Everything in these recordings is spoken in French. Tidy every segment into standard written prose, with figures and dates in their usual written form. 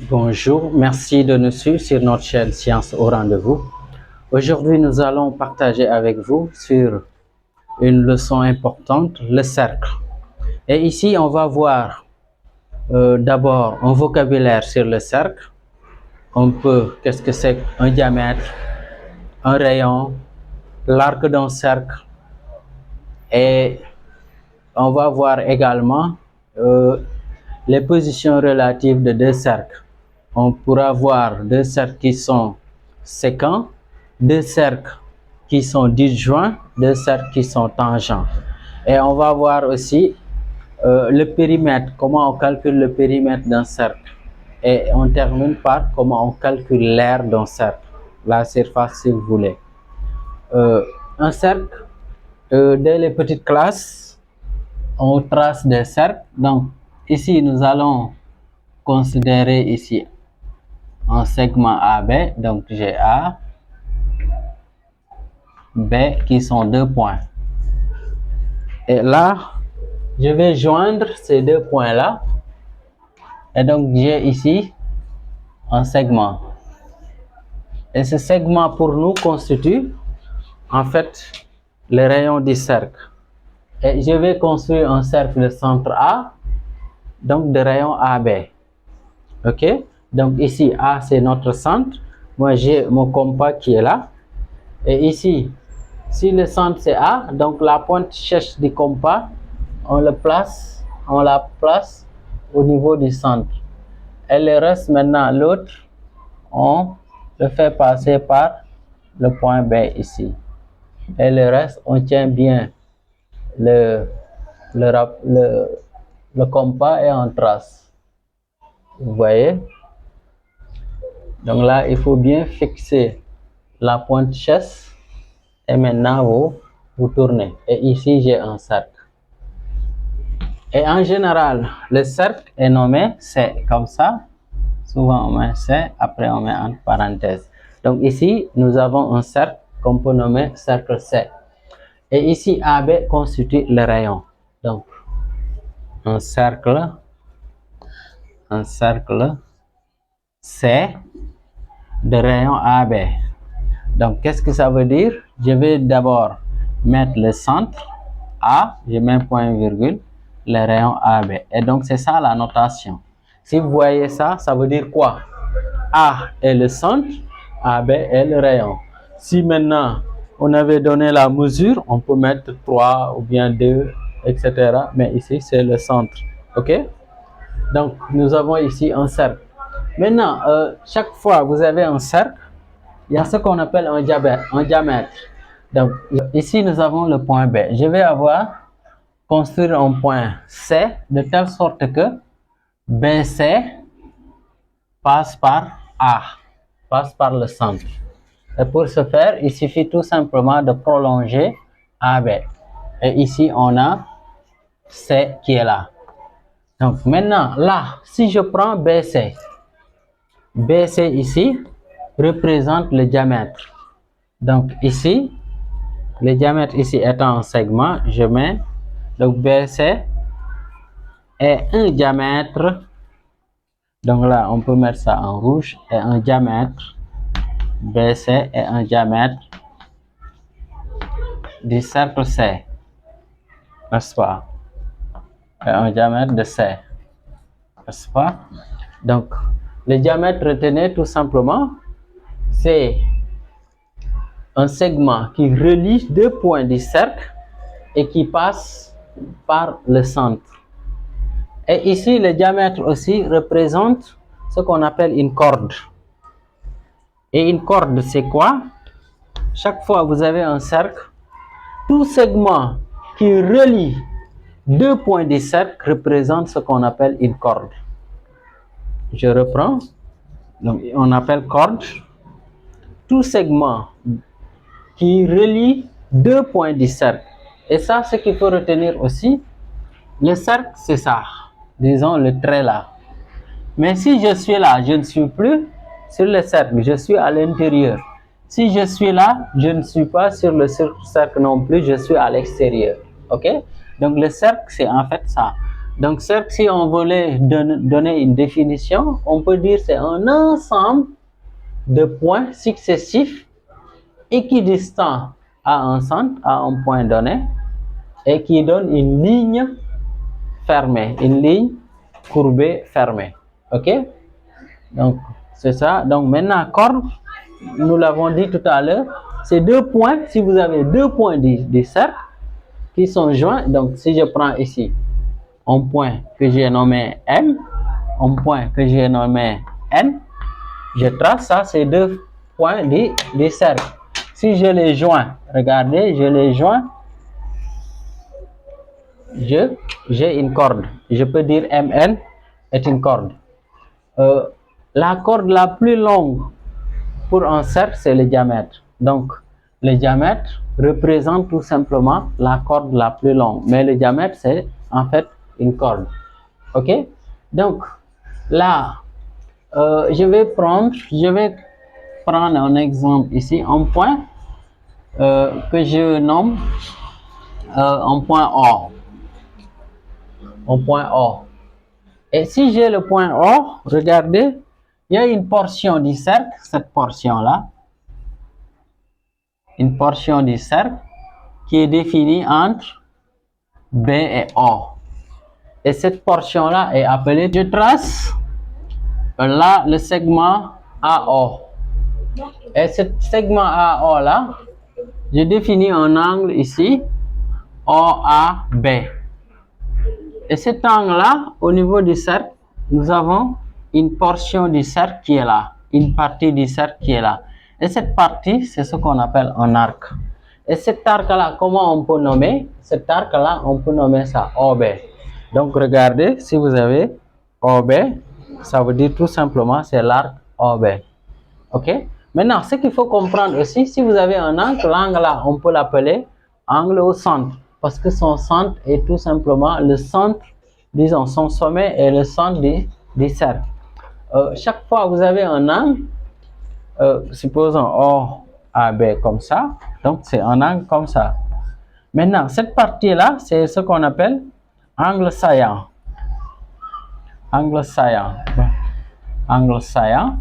Bonjour, merci de nous suivre sur notre chaîne Science au rendez-vous. Aujourd'hui, nous allons partager avec vous sur une leçon importante, le cercle. Et ici, on va voir d'abord un vocabulaire sur le cercle. Un peu, qu'est-ce que c'est un diamètre, un rayon, l'arc d'un cercle. Et on va voir également les positions relatives de deux cercles. On pourra voir deux cercles qui sont séquents, deux cercles qui sont disjoints, deux cercles qui sont tangents. Et on va voir aussi le périmètre, comment on calcule le périmètre d'un cercle. Et on termine par comment on calcule l'aire d'un cercle, la surface si vous voulez. Un cercle, dès les petites classes, on trace des cercles. Donc ici, nous allons considérer ici un segment AB, donc j'ai A, B qui sont deux points. Et là, je vais joindre ces deux points-là. Et donc j'ai ici un segment. Et ce segment pour nous constitue en fait le rayon du cercle. Et je vais construire un cercle de centre A, donc de rayon AB. Ok? Donc ici A c'est notre centre. Moi j'ai mon compas qui est là. Et ici, si le centre c'est A, donc la pointe cherche du compas, on la place au niveau du centre. Et le reste maintenant, l'autre, on le fait passer par le point B ici. Et le reste, on tient bien le compas et on trace. Vous voyez? Donc là, il faut bien fixer la pointe chasse. Et maintenant, vous tournez. Et ici, j'ai un cercle. Et en général, le cercle est nommé C, comme ça. Souvent, on met C, après on met entre parenthèses. Donc ici, nous avons un cercle qu'on peut nommer cercle C. Et ici, AB constitue le rayon. Donc, un cercle C de rayon AB. Donc, qu'est-ce que ça veut dire? Je vais d'abord mettre le centre A, je mets un point virgule, le rayon AB. Et donc, c'est ça la notation. Si vous voyez ça, ça veut dire quoi? A est le centre, AB est le rayon. Si maintenant, on avait donné la mesure, on peut mettre 3 ou bien 2, etc. Mais ici, c'est le centre. OK? Donc, nous avons ici un cercle. Maintenant, chaque fois que vous avez un cercle, il y a ce qu'on appelle un diamètre. Donc, ici, nous avons le point B. Je vais construire un point C de telle sorte que BC passe par A, passe par le centre. Et pour ce faire, il suffit tout simplement de prolonger AB. Et ici, on a C qui est là. Donc, maintenant, là, si je prends BC, BC ici représente le diamètre. Donc ici, le diamètre ici étant un segment, je mets, donc BC est un diamètre, donc là on peut mettre ça en rouge, est un diamètre, BC est un diamètre du cercle C, n'est-ce pas? Est un diamètre de C, n'est-ce pas? Donc le diamètre retenu tout simplement, c'est un segment qui relie deux points du cercle et qui passe par le centre. Et ici, le diamètre aussi représente ce qu'on appelle une corde. Et une corde, c'est quoi? Chaque fois que vous avez un cercle, tout segment qui relie deux points du cercle représente ce qu'on appelle une corde. Je reprends. Donc, on appelle corde tout segment qui relie deux points du cercle. Et ça, ce qu'il faut retenir aussi, le cercle, c'est ça. Disons le trait là. Mais si je suis là, je ne suis plus sur le cercle, je suis à l'intérieur. Si je suis là, je ne suis pas sur le cercle non plus, je suis à l'extérieur. Ok? Donc le cercle, c'est en fait ça. Donc, cercle, si on voulait donner une définition, on peut dire c'est un ensemble de points successifs équidistants à un centre, à un point donné, et qui donne une ligne fermée, une ligne courbée fermée. OK? Donc, c'est ça. Donc, maintenant, corde, nous l'avons dit tout à l'heure, c'est deux points. Si vous avez deux points du cercle qui sont joints, donc si je prends ici un point que j'ai nommé M, un point que j'ai nommé N, je trace ça, c'est deux points du cercle. Si je les joins, regardez, je les joins, j'ai une corde. Je peux dire MN est une corde. La corde la plus longue pour un cercle, c'est le diamètre. Donc, le diamètre représente tout simplement la corde la plus longue. Mais le diamètre, c'est en fait une corde. OK? Donc, là, je vais prendre un exemple ici, un point que je nomme un point O. Un point O. Et si j'ai le point O, regardez, il y a une portion du cercle, cette portion-là, une portion du cercle qui est définie entre B et O. Et cette portion-là est appelée, je trace là le segment AO. Et ce segment AO là, je définis un angle ici, OAB. Et cet angle-là, au niveau du cercle, nous avons une portion du cercle qui est là, une partie du cercle qui est là. Et cette partie, c'est ce qu'on appelle un arc. Et cet arc-là, comment on peut nommer? Cet arc-là, on peut nommer ça OB. Donc, regardez, si vous avez OB, ça veut dire tout simplement, c'est l'arc OB. OK? Maintenant, ce qu'il faut comprendre aussi, si vous avez un angle, l'angle-là, on peut l'appeler angle au centre. Parce que son centre est tout simplement le centre, disons, son sommet est le centre du cercle. Chaque fois que vous avez un angle, supposons OAB comme ça, donc c'est un angle comme ça. Maintenant, cette partie-là, c'est ce qu'on appelle angle saillant. Angle saillant. Angle saillant.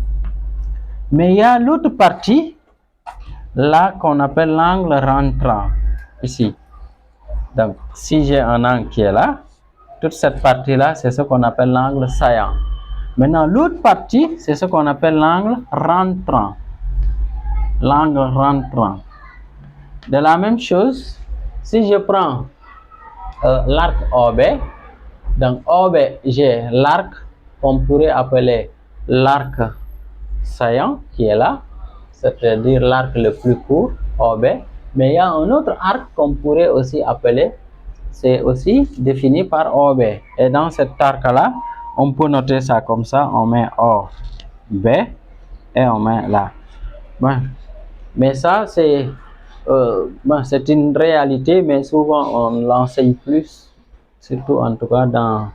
Mais il y a l'autre partie, là, qu'on appelle l'angle rentrant, ici. Donc, si j'ai un angle qui est là, toute cette partie-là, c'est ce qu'on appelle l'angle saillant. Maintenant, l'autre partie, c'est ce qu'on appelle l'angle rentrant. L'angle rentrant. De la même chose, si je prends l'arc OB, donc OB, j'ai l'arc qu'on pourrait appeler l'arc saillant qui est là, c'est-à-dire l'arc le plus court, OB. Mais il y a un autre arc qu'on pourrait aussi appeler, c'est aussi défini par OB. Et dans cet arc-là, on peut noter ça comme ça, on met OB et on met là. Bon. Mais ça, c'est une réalité, mais souvent on l'enseigne plus, surtout en tout cas dans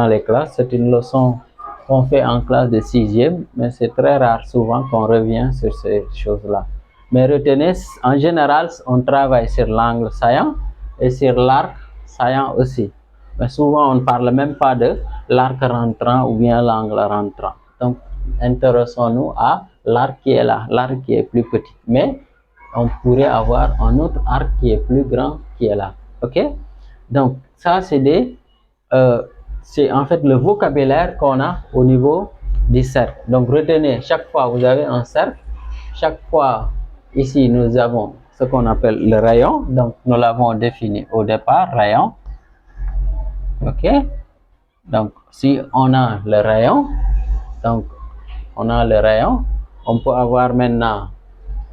les classes. C'est une leçon qu'on fait en classe de 6e, mais c'est très rare souvent qu'on revient sur ces choses-là. Mais retenez, en général, on travaille sur l'angle saillant et sur l'arc saillant aussi. Mais souvent, on ne parle même pas de l'arc rentrant ou bien l'angle rentrant. Donc, intéressons-nous à l'arc qui est là, l'arc qui est plus petit. Mais on pourrait avoir un autre arc qui est plus grand qui est là. OK? Donc, ça, c'est en fait le vocabulaire qu'on a au niveau du cercle. Donc, retenez, chaque fois vous avez un cercle, chaque fois ici nous avons ce qu'on appelle le rayon. Donc, nous l'avons défini au départ, rayon. OK? Donc, si on a le rayon, donc on a le rayon, on peut avoir maintenant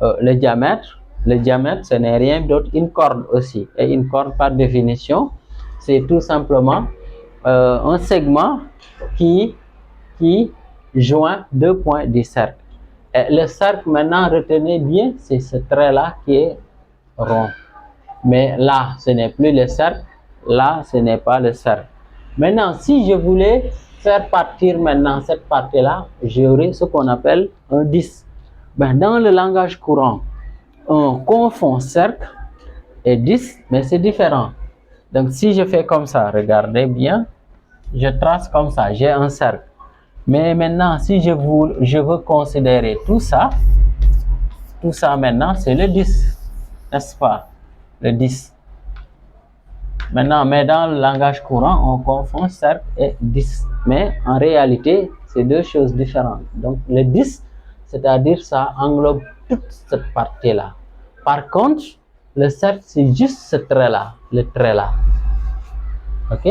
le diamètre. Le diamètre, ce n'est rien d'autre qu'une corde aussi. Et une corde, par définition, c'est tout simplement un segment qui joint deux points du cercle. Et le cercle, maintenant, retenez bien, c'est ce trait-là qui est rond. Mais là, ce n'est plus le cercle. Là, ce n'est pas le cercle. Maintenant, si je voulais faire partir maintenant cette partie-là, j'aurais ce qu'on appelle un disque. Ben, dans le langage courant, on confond cercle et disque, mais c'est différent. Donc, si je fais comme ça, regardez bien. je trace comme ça, j'ai un cercle. Mais maintenant, si je veux considérer tout ça maintenant, c'est le 10, n'est-ce pas? Le 10. Maintenant, mais dans le langage courant, on confond cercle et 10. Mais en réalité, c'est deux choses différentes. Donc, le 10, c'est-à-dire ça englobe toute cette partie-là. Par contre, le cercle, c'est juste ce trait-là, le trait-là. OK?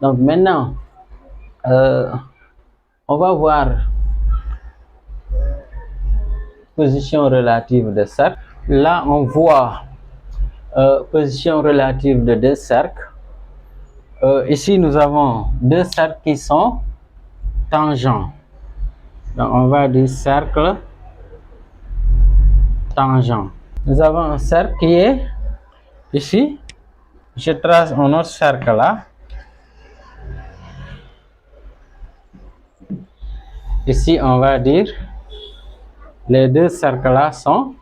Donc, maintenant, on va voir position relative de cercle. Là, on voit position relative de deux cercles. Ici, nous avons deux cercles qui sont tangents. Donc, on va dire cercle tangent. Nous avons un cercle qui est ici. Je trace un autre cercle là. Ici, on va dire les deux cercles là sont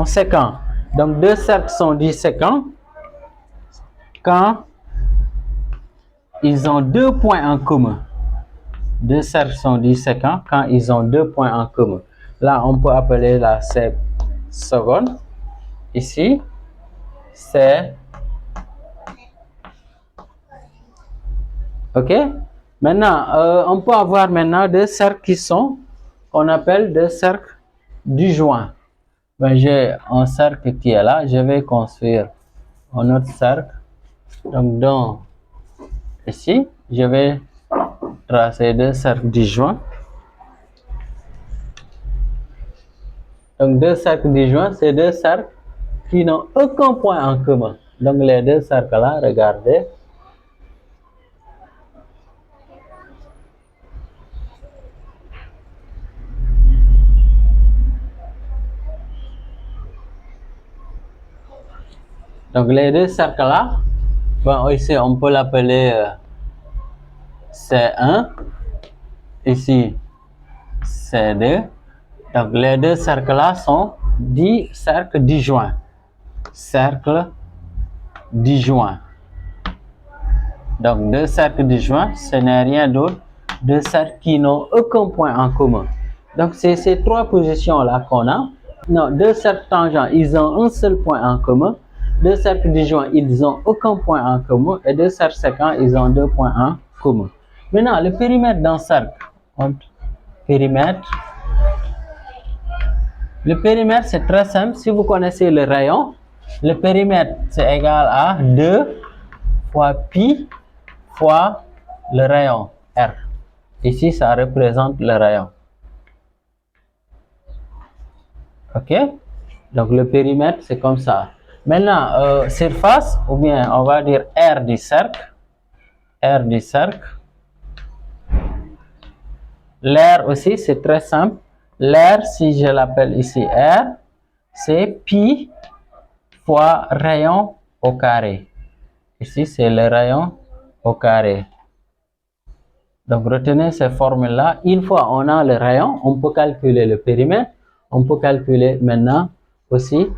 séquents. Donc, deux cercles sont disséquents quand ils ont deux points en commun. Deux cercles sont disséquents quand ils ont deux points en commun. Là, on peut appeler la C seconde. Ici, c'est OK. Maintenant, on peut avoir maintenant deux cercles qui sont, qu'on appelle deux cercles disjoints. Ben, j'ai un cercle qui est là. Je vais construire un autre cercle. Donc, ici, je vais tracer deux cercles disjoints. Donc, deux cercles disjoints, c'est deux cercles qui n'ont aucun point en commun. Donc, les deux cercles-là, regardez. Donc, les deux cercles-là, bon, ici, on peut l'appeler C1. Ici, C2. Donc, les deux cercles-là sont dits cercles disjoints. Cercles disjoints. Donc, deux cercles disjoints, ce n'est rien d'autre, deux cercles qui n'ont aucun point en commun. Donc, c'est ces trois positions-là qu'on a. Non, deux cercles tangents, ils ont un seul point en commun. Deux cercles disjoints, ils n'ont aucun point en commun. Et deux cercles séquents, ils ont deux points en commun. Maintenant, le périmètre d'un cercle. Le périmètre, c'est très simple. Si vous connaissez le rayon, le périmètre, c'est égal à 2 fois pi fois le rayon R. Ici, ça représente le rayon. OK? Donc, le périmètre, c'est comme ça. Maintenant, surface, ou bien on va dire R du cercle. R du cercle. L'air aussi, c'est très simple. L'air, si je l'appelle ici R, c'est pi fois rayon au carré. Ici, c'est le rayon au carré. Donc, retenez ces formules-là. Une fois on a le rayon, on peut calculer le périmètre. On peut calculer maintenant aussi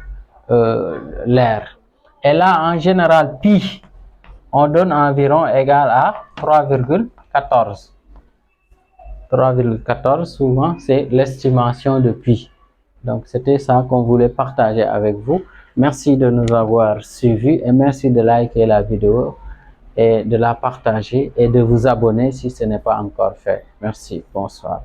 l'air. Et là, en général, pi, on donne environ égal à 3,14. 3,14, souvent, c'est l'estimation de pi. Donc, c'était ça qu'on voulait partager avec vous. Merci de nous avoir suivis et merci de liker la vidéo et de la partager et de vous abonner si ce n'est pas encore fait. Merci. Bonsoir.